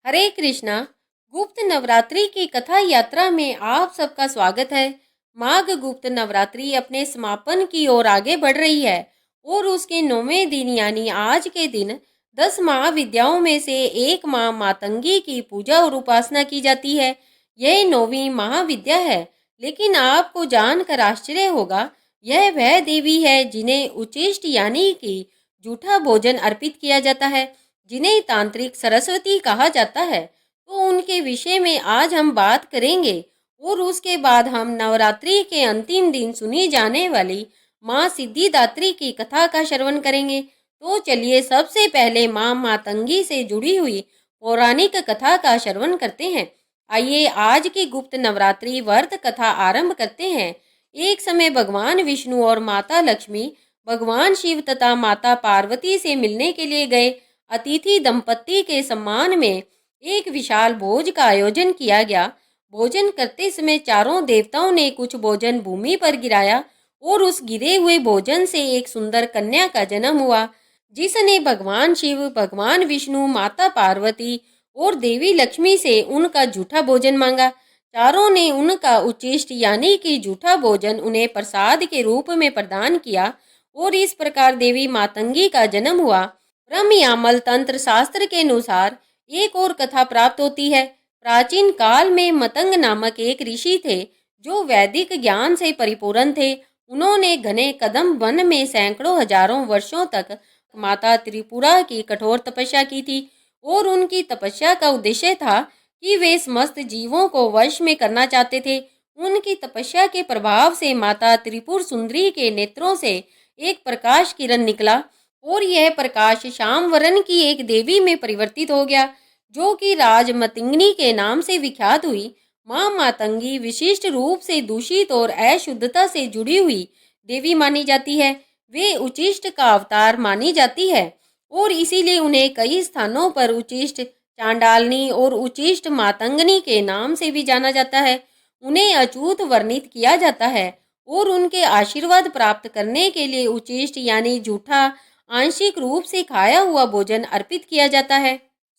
हरे कृष्णा। गुप्त नवरात्रि की कथा यात्रा में आप सबका स्वागत है। माघ गुप्त नवरात्रि अपने समापन की ओर आगे बढ़ रही है और उसके 9वें दिन यानी आज के दिन 10 महाविद्याओं में से एक माँ मातंगी की पूजा और उपासना की जाती है। यह 9वीं महाविद्या है, लेकिन आपको जानकर आश्चर्य होगा, यह वह देवी है जिन्हें उचिष्ट यानी कि जूठा भोजन अर्पित किया जाता है, जिन्हें तांत्रिक सरस्वती कहा जाता है। तो उनके विषय में आज हम बात करेंगे और उसके बाद हम नवरात्रि के अंतिम दिन सुनी जाने वाली माँ सिद्धिदात्री की कथा का श्रवण करेंगे। तो चलिए सबसे पहले माँ मातंगी से जुड़ी हुई पौराणिक कथा का श्रवण करते हैं। आइए आज की गुप्त नवरात्रि व्रत कथा आरंभ करते हैं। एक समय भगवान विष्णु और माता लक्ष्मी भगवान शिव तथा माता पार्वती से मिलने के लिए गए। अतिथि दंपत्ति के सम्मान में एक विशाल भोज का आयोजन किया गया। भोजन करते समय चारों देवताओं ने कुछ भोजन भूमि पर गिराया और उस गिरे हुए भोजन से एक सुंदर कन्या का जन्म हुआ, जिसने भगवान शिव, भगवान विष्णु, माता पार्वती और देवी लक्ष्मी से उनका जूठा भोजन मांगा। चारों ने उनका उचिष्ट यानी कि जूठा भोजन उन्हें प्रसाद के रूप में प्रदान किया और इस प्रकार देवी मातंगी का जन्म हुआ। ब्रह्मयामल तंत्र शास्त्र के अनुसार एक और कथा प्राप्त होती है। प्राचीन काल में मतंग नामक एक ऋषि थे जो वैदिक ज्ञान से परिपूर्ण थे। उन्होंने घने कदम वन में सैकड़ों हजारों वर्षों तक माता त्रिपुरा की कठोर तपस्या की थी और उनकी तपस्या का उद्देश्य था कि वे समस्त जीवों को वश में करना चाहते थे। उनकी तपस्या के प्रभाव से माता त्रिपुर सुंदरी के नेत्रों से एक प्रकाश किरण निकला और यह प्रकाश श्यामवरण की एक देवी में परिवर्तित हो गया, जो कि राजमतिंगनी के नाम से विख्यात हुई। माँ मातंगी विशिष्ट रूप से दूषित और अशुद्धता से जुड़ी हुई देवी मानी जाती है। वे उचिष्ट का अवतार मानी जाती है और इसीलिए उन्हें कई स्थानों पर उचिष्ट चांडालनी और उचिष्ट मातंगनी के नाम से भी जाना जाता है। उन्हें अछूत वर्णित किया जाता है और उनके आशीर्वाद प्राप्त करने के लिए उचिष्ट यानी जूठा आंशिक रूप से खाया हुआ भोजन अर्पित किया जाता है।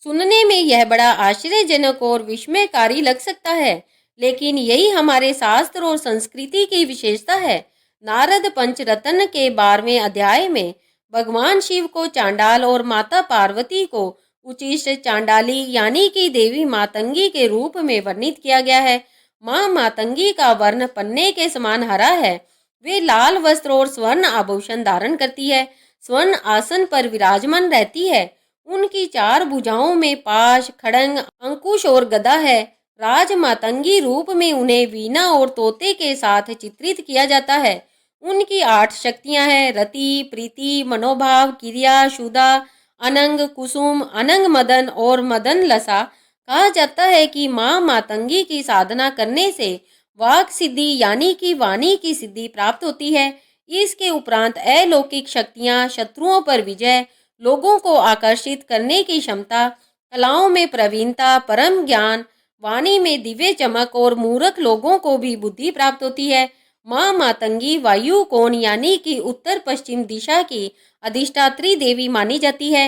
सुनने में यह बड़ा आश्चर्यजनक और विस्मयकारी लग सकता है, लेकिन यही हमारे शास्त्र और संस्कृति की विशेषता है। नारद पंचरत्न के 12वें अध्याय में भगवान शिव को चांडाल और माता पार्वती को उचिष्ट चांडाली यानी कि देवी मातंगी के रूप में वर्णित किया गया है। माँ मातंगी का वर्ण पन्ने के समान हरा है। वे लाल वस्त्र और स्वर्ण आभूषण धारण करती है, स्वर्ण आसन पर विराजमान रहती है। उनकी 4 भुजाओं में पाश, खड़ंग, अंकुश और गदा है। राज मातंगी रूप में उन्हें वीणा और तोते के साथ चित्रित किया जाता है। उनकी 8 शक्तियां हैं: रति, प्रीति, मनोभाव, क्रिया, शुदा, अनंग, कुसुम, अनंग मदन और मदन लसा। कहा जाता है कि माँ मातंगी की साधना करने से वाक सिद्धि यानी कि वाणी की सिद्धि प्राप्त होती है। इसके उपरांत अलौकिक शक्तियां, शत्रुओं पर विजय, लोगों को आकर्षित करने की क्षमता, कलाओं में प्रवीणता, परम ज्ञान, वाणी में दिव्य चमक और मूर्ख लोगों को भी बुद्धि प्राप्त होती है। माँ मातंगी वायु कोण यानी कि उत्तर पश्चिम दिशा की अधिष्ठात्री देवी मानी जाती है।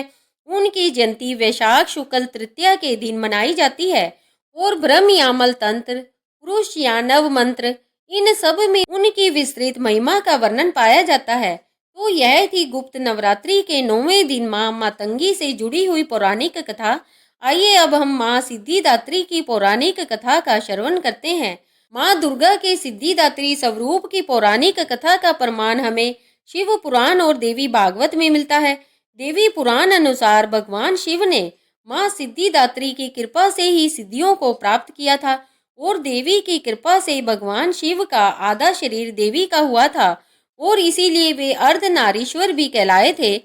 उनकी जयंती वैशाख शुक्ल तृतीया के दिन मनाई जाती है और ब्रह्मयामल तंत्र, पुरुष या नव मंत्र, इन सब में उनकी विस्तृत महिमा का वर्णन पाया जाता है। तो यह थी गुप्त नवरात्रि के 9वें दिन माँ मातंगी से जुड़ी हुई पौराणिक कथा। आइए अब हम माँ सिद्धिदात्री की पौराणिक कथा का श्रवण करते हैं। माँ दुर्गा के सिद्धिदात्री स्वरूप की पौराणिक कथा का प्रमाण हमें शिव पुराण और देवी भागवत में मिलता है। देवी पुराण अनुसार भगवान शिव ने माँ सिद्धिदात्री की कृपा से ही सिद्धियों को प्राप्त किया था और देवी की कृपा से भगवान शिव का आधा शरीर देवी का हुआ था और इसीलिए वे अर्धनारीश्वर भी कहलाए थे।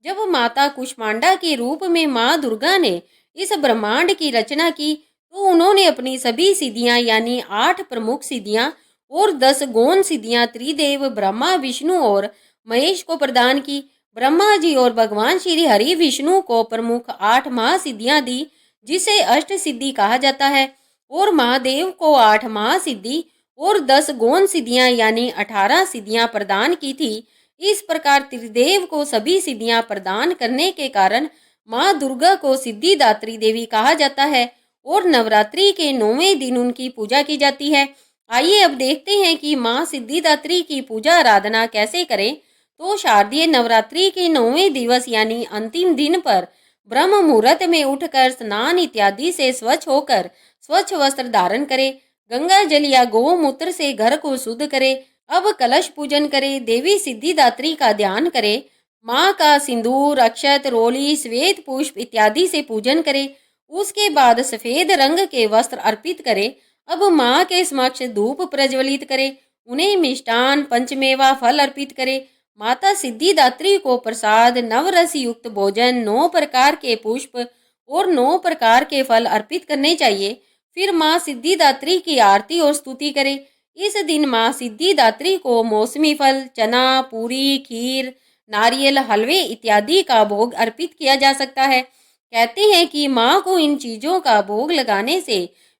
जब माता कुष्मांडा के रूप में माँ दुर्गा ने इस ब्रह्मांड की रचना की तो उन्होंने अपनी सभी सिद्धियां यानी 8 प्रमुख सिद्धियां और 10 गौण सिद्धियां त्रिदेव ब्रह्मा, विष्णु और महेश को प्रदान की। ब्रह्मा जी और भगवान श्री हरि विष्णु को प्रमुख 8 महासिद्धियां दी, जिसे अष्ट सिद्धि कहा जाता है, और महादेव को 8 महासिद्धि और 10 गौण सिद्धियां यानी 18 सिद्धियां प्रदान की थी। इस प्रकार त्रिदेव को सभी सिद्धियां प्रदान करने के कारण माँ दुर्गा को सिद्धिदात्री देवी कहा जाता है और नवरात्रि के 9वें दिन उनकी पूजा की जाती है। आइए अब देखते हैं कि माँ सिद्धिदात्री की पूजा आराधना कैसे करें। तो शारदीय नवरात्रि के 9वें दिवस यानी अंतिम दिन पर ब्रह्म मुहूर्त में उठकर स्नान इत्यादि से स्वच्छ होकर स्वच्छ वस्त्र धारण करें। गंगा जल या गौमूत्र से घर को शुद्ध करें। अब कलश पूजन करें। देवी सिद्धिदात्री का ध्यान करें। माँ का सिंदूर, अक्षत, रोली, श्वेत पुष्प इत्यादि से पूजन करें। उसके बाद सफेद रंग के वस्त्र अर्पित करें। अब माँ के समक्ष धूप प्रज्वलित करें। उन्हें मिष्टान, पंचमेवा, फल अर्पित करें। माता सिद्धिदात्री को प्रसाद, नवरस युक्त भोजन, 9 प्रकार के पुष्प और 9 प्रकार के फल अर्पित करने चाहिए। फिर माँ सिद्धिदात्री की आरती और स्तुति करें। इस दिन माँ सिद्धिदात्री को मौसमी फल, चना, पूरी, खीर, नारियल, हलवे इत्यादि का भोग अर्पित किया जा सकता है। कहते हैं कि माँ को इन चीजों का भोग लगाने से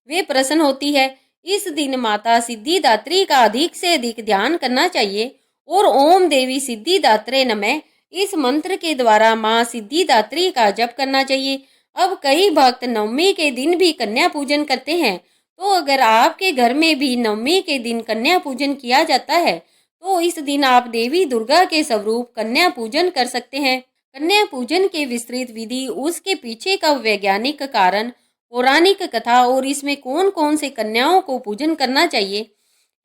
वे प्रसन्न होती है। इस दिन माता सिद्धिदात्री का अधिक से अधिक ध्यान करना चाहिए और ओम देवी सिद्धिदात्रे नमः इस मंत्र के द्वारा माँ सिद्धिदात्री का जप करना चाहिए। अब कई भक्त नवमी के दिन भी कन्या पूजन करते हैं। तो अगर आपके घर में भी नवमी के दिन कन्या पूजन किया जाता है तो इस दिन आप देवी दुर्गा के स्वरूप कन्या पूजन कर सकते हैं। कन्या पूजन के विस्तृत विधि, उसके पीछे का वैज्ञानिक कारण, पौराणिक कथा और इसमें कौन कौन से कन्याओं को पूजन करना चाहिए,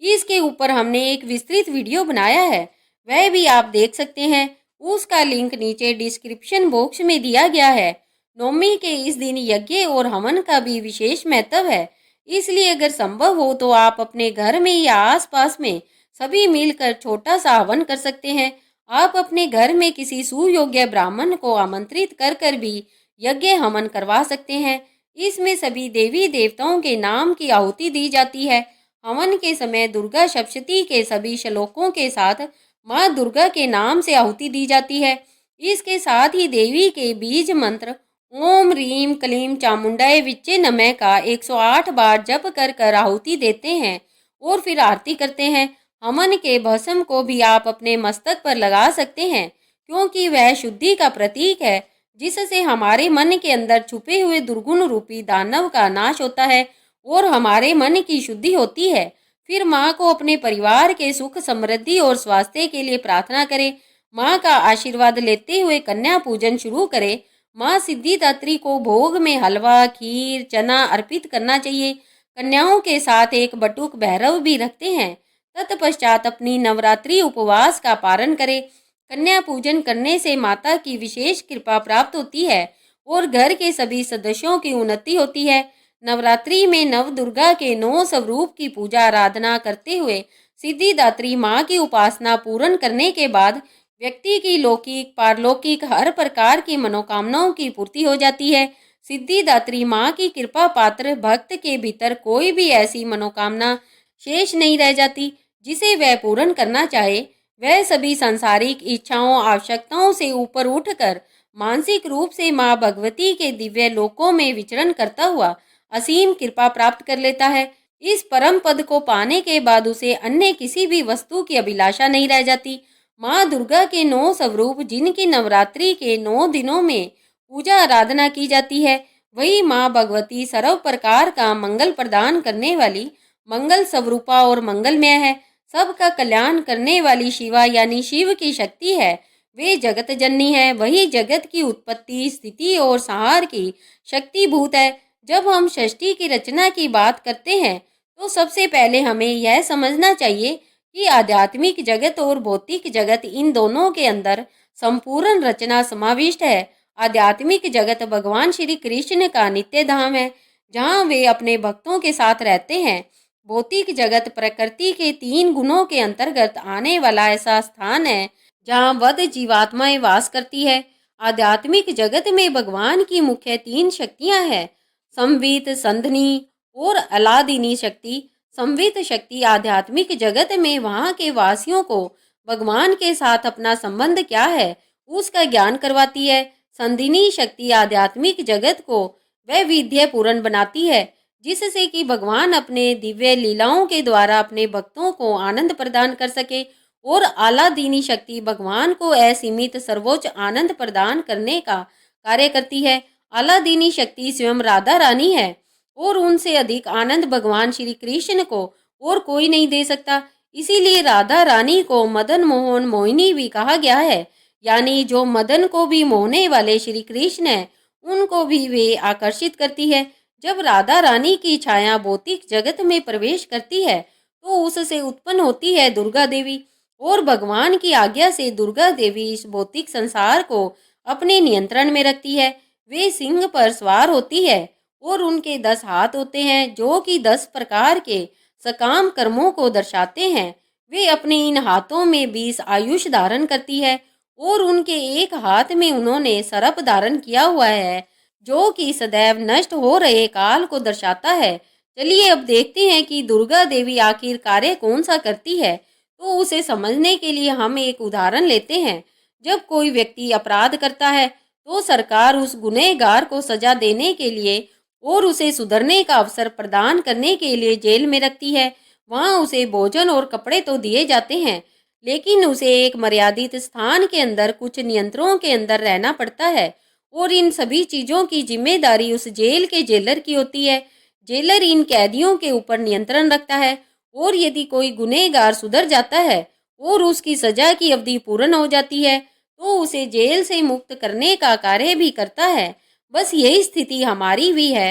इसके ऊपर हमने एक विस्तृत वीडियो बनाया है, वह भी आप देख सकते हैं। उसका लिंक नीचे डिस्क्रिप्शन बॉक्स में दिया गया है। नवमी के इस दिन यज्ञ और हवन का भी विशेष महत्व है, इसलिए अगर संभव हो तो आप अपने घर में या आसपास में सभी मिलकर छोटा सा हवन कर सकते हैं। आप अपने घर में किसी सुयोग्य ब्राह्मण को आमंत्रित कर कर भी यज्ञ हवन करवा सकते हैं। इसमें सभी देवी देवताओं के नाम की आहुति दी जाती है। हवन के समय दुर्गा सप्तशती के सभी श्लोकों के साथ माँ दुर्गा के नाम से आहुति दी जाती है। इसके साथ ही देवी के बीज मंत्र ओम रीम क्लीम चामुंडाय विच्चे नमः का 108 बार जप कर कर आहुति देते हैं और फिर आरती करते हैं। हवन के भस्म को भी आप अपने मस्तक पर लगा सकते हैं, क्योंकि वह शुद्धि का प्रतीक है, जिससे हमारे मन के अंदर छुपे हुए दुर्गुण रूपी दानव का नाश होता है और हमारे मन की शुद्धि होती है। फिर माँ को अपने परिवार के सुख, समृद्धि और स्वास्थ्य के लिए प्रार्थना करें। माँ का आशीर्वाद लेते हुए कन्या पूजन शुरू करें। माँ सिद्धिदात्री को भोग में हलवा, खीर, चना अर्पित करना चाहिए। कन्याओं के साथ एक बटुक भैरव भी रखते हैं। तत्पश्चात अपनी नवरात्रि उपवास का पारण करें। कन्या पूजन करने से माता की विशेष कृपा प्राप्त होती है और घर के सभी सदस्यों की उन्नति होती है। नवरात्रि में नव दुर्गा के 9 स्वरूप की पूजा आराधना करते हुए सिद्धिदात्री माँ की उपासना पूर्ण करने के बाद व्यक्ति की लौकिक, पारलौकिक हर प्रकार की मनोकामनाओं की पूर्ति हो जाती है। सिद्धिदात्री माँ की कृपा पात्र भक्त के भीतर कोई भी ऐसी मनोकामना शेष नहीं रह जाती जिसे वह पूर्ण करना चाहे। वह सभी सांसारिक इच्छाओं, आवश्यकताओं से ऊपर उठकर मानसिक रूप से माँ भगवती के दिव्य लोकों में विचरण करता हुआ असीम कृपा प्राप्त कर लेता है। इस परम पद को पाने के बाद उसे अन्य किसी भी वस्तु की अभिलाषा नहीं रह जाती। माँ दुर्गा के 9 स्वरूप जिनकी नवरात्रि के 9 दिनों में पूजा आराधना की जाती है, वही माँ भगवती सर्व प्रकार का मंगल प्रदान करने वाली मंगल स्वरूपा और मंगलमय है। सबका कल्याण करने वाली शिवा यानी शिव की शक्ति है। वे जगत जननी है, वही जगत की उत्पत्ति, स्थिति और संहार की शक्ति भूत है। जब हम षष्ठी की रचना की बात करते हैं तो सबसे पहले हमें यह समझना चाहिए कि आध्यात्मिक जगत और भौतिक जगत, इन दोनों के अंदर संपूर्ण रचना समाविष्ट है। आध्यात्मिक जगत भगवान श्री कृष्ण का नित्य धाम है, जहाँ वे अपने भक्तों के साथ रहते हैं। भौतिक जगत प्रकृति के 3 गुणों के अंतर्गत आने वाला ऐसा स्थान है जहाँ वध जीवात्माएं वास करती है। आध्यात्मिक जगत में भगवान की मुख्य 3 शक्तियां हैं, संवित, संधनी और अलादिनी शक्ति। संवित शक्ति आध्यात्मिक जगत में वहाँ के वासियों को भगवान के साथ अपना संबंध क्या है उसका ज्ञान करवाती है। संधिनी शक्ति आध्यात्मिक जगत को वैविध्य पूर्ण बनाती है, जिससे कि भगवान अपने दिव्य लीलाओं के द्वारा अपने भक्तों को आनंद प्रदान कर सके। और आलादीनी शक्ति भगवान को असीमित सर्वोच्च आनंद प्रदान करने का कार्य करती है। अलादीनी शक्ति स्वयं राधा रानी है और उनसे अधिक आनंद भगवान श्री कृष्ण को और कोई नहीं दे सकता। इसीलिए राधा रानी को मदन मोहन मोहिनी भी कहा गया है, यानी जो मदन को भी मोहने वाले श्री कृष्ण है उनको भी वे आकर्षित करती है। जब राधा रानी की छाया भौतिक जगत में प्रवेश करती है तो उससे उत्पन्न होती है दुर्गा देवी और भगवान की आज्ञा से दुर्गा देवी इस भौतिक संसार को अपने नियंत्रण में रखती है। वे सिंह पर सवार होती है और उनके 10 हाथ होते हैं जो कि 10 प्रकार के सकाम कर्मों को दर्शाते हैं। वे अपने इन हाथों में 20 आयुष धारण करती है और उनके एक हाथ में उन्होंने सर्प धारण किया हुआ है जो कि सदैव नष्ट हो रहे काल को दर्शाता है। चलिए अब देखते हैं कि दुर्गा देवी आखिर कार्य कौन सा करती है। तो उसे समझने के लिए हम एक उदाहरण लेते हैं। जब कोई व्यक्ति अपराध करता है तो सरकार उस गुनहगार को सजा देने के लिए और उसे सुधरने का अवसर प्रदान करने के लिए जेल में रखती है। वहाँ उसे भोजन और कपड़े तो दिए जाते हैं, लेकिन उसे एक मर्यादित स्थान के अंदर कुछ नियंत्रणों के अंदर रहना पड़ता है और इन सभी चीज़ों की जिम्मेदारी उस जेल के जेलर की होती है। जेलर इन कैदियों के ऊपर नियंत्रण रखता है और यदि कोई गुनहगार सुधर जाता है और उसकी सजा की अवधि पूर्ण हो जाती है तो उसे जेल से मुक्त करने का कार्य भी करता है। बस यही स्थिति हमारी भी है।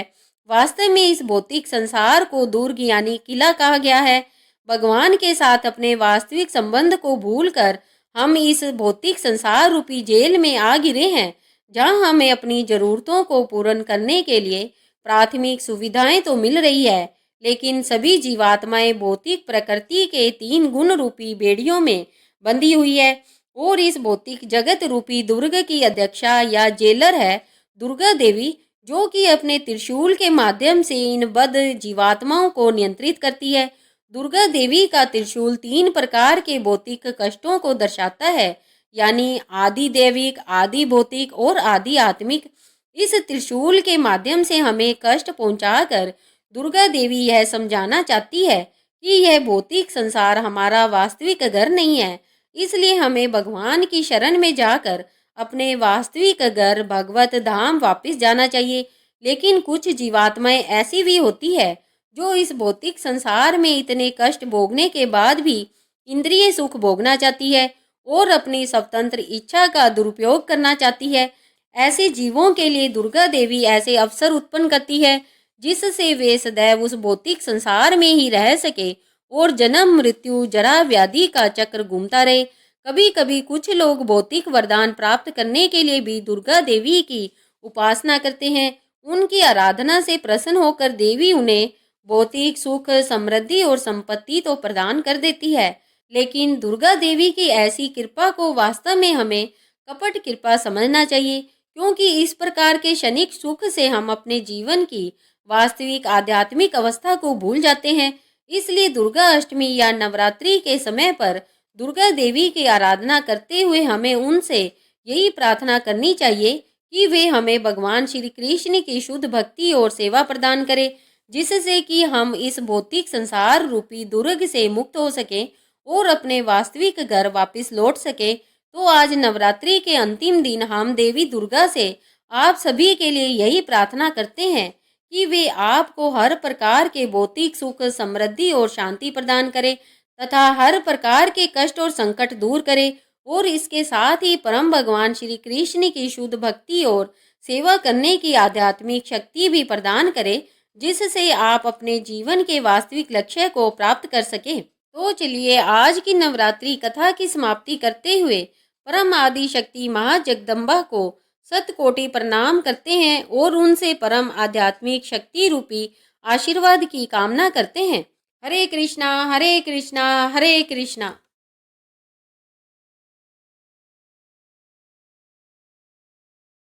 वास्तव में इस भौतिक संसार को दुर्ग यानी किला कहा गया है। भगवान के साथ अपने वास्तविक संबंध को भूलकर हम इस भौतिक संसार रूपी जेल में आ गिरे हैं, जहां हमें अपनी जरूरतों को पूर्ण करने के लिए प्राथमिक सुविधाएं तो मिल रही है, लेकिन सभी जीवात्माएं भौतिक प्रकृति के 3 गुण रूपी बेड़ियों में बंधी हुई है और इस भौतिक जगत रूपी दुर्ग की अध्यक्षा या जेलर है दुर्गा देवी, जो कि अपने त्रिशूल के माध्यम से इन बद्ध जीवात्माओं को नियंत्रित करती है। दुर्गा देवी का त्रिशूल 3 प्रकार के भौतिक कष्टों को दर्शाता है, यानी आदि दैविक, आदि भौतिक और आदि आत्मिक। इस त्रिशूल के माध्यम से हमें कष्ट पहुंचाकर दुर्गा देवी यह समझाना चाहती है कि यह भौतिक संसार हमारा वास्तविक घर नहीं है। इसलिए हमें भगवान की शरण में जाकर अपने वास्तविक घर भगवत धाम वापस जाना चाहिए। लेकिन कुछ जीवात्माएं ऐसी भी होती है जो इस भौतिक संसार में इतने कष्ट भोगने के बाद भी इंद्रिय सुख भोगना चाहती है और अपनी स्वतंत्र इच्छा का दुरुपयोग करना चाहती है। ऐसे जीवों के लिए दुर्गा देवी ऐसे अवसर उत्पन्न करती है जिससे वे सदैव उस भौतिक संसार में ही रह सके और जन्म मृत्यु जरा व्याधि का चक्र घूमता रहे। कभी कभी कुछ लोग भौतिक वरदान प्राप्त करने के लिए भी दुर्गा देवी की उपासना करते हैं। उनकी आराधना से प्रसन्न होकर देवी उन्हें भौतिक सुख, समृद्धि और संपत्ति तो प्रदान कर देती है, लेकिन दुर्गा देवी की ऐसी कृपा को वास्तव में हमें कपट कृपा समझना चाहिए, क्योंकि इस प्रकार के क्षणिक सुख से हम अपने जीवन की वास्तविक आध्यात्मिक अवस्था को भूल जाते हैं। इसलिए दुर्गा अष्टमी या नवरात्रि के समय पर दुर्गा देवी की आराधना करते हुए हमें उनसे यही प्रार्थना करनी चाहिए कि वे हमें भगवान श्री कृष्ण की शुद्ध भक्ति और सेवा प्रदान करें, जिससे कि हम इस भौतिक संसार रूपी दुर्ग से मुक्त हो सकें और अपने वास्तविक घर वापस लौट सकें। तो आज नवरात्रि के अंतिम दिन हम देवी दुर्गा से आप सभी के लिए यही प्रार्थना करते हैं कि वे आपको हर प्रकार के भौतिक सुख, समृद्धि और शांति प्रदान करें तथा हर प्रकार के कष्ट और संकट दूर करे और इसके साथ ही परम भगवान श्री कृष्ण की शुद्ध भक्ति और सेवा करने की आध्यात्मिक शक्ति भी प्रदान करे, जिससे आप अपने जीवन के वास्तविक लक्ष्य को प्राप्त कर सके। तो चलिए आज की नवरात्रि कथा की समाप्ति करते हुए परम आदि शक्ति महाजगदम्बा को शतकोटि प्रणाम करते हैं और उनसे परम आध्यात्मिक शक्ति रूपी आशीर्वाद की कामना करते हैं। हरे कृष्णा हरे कृष्णा हरे कृष्णा।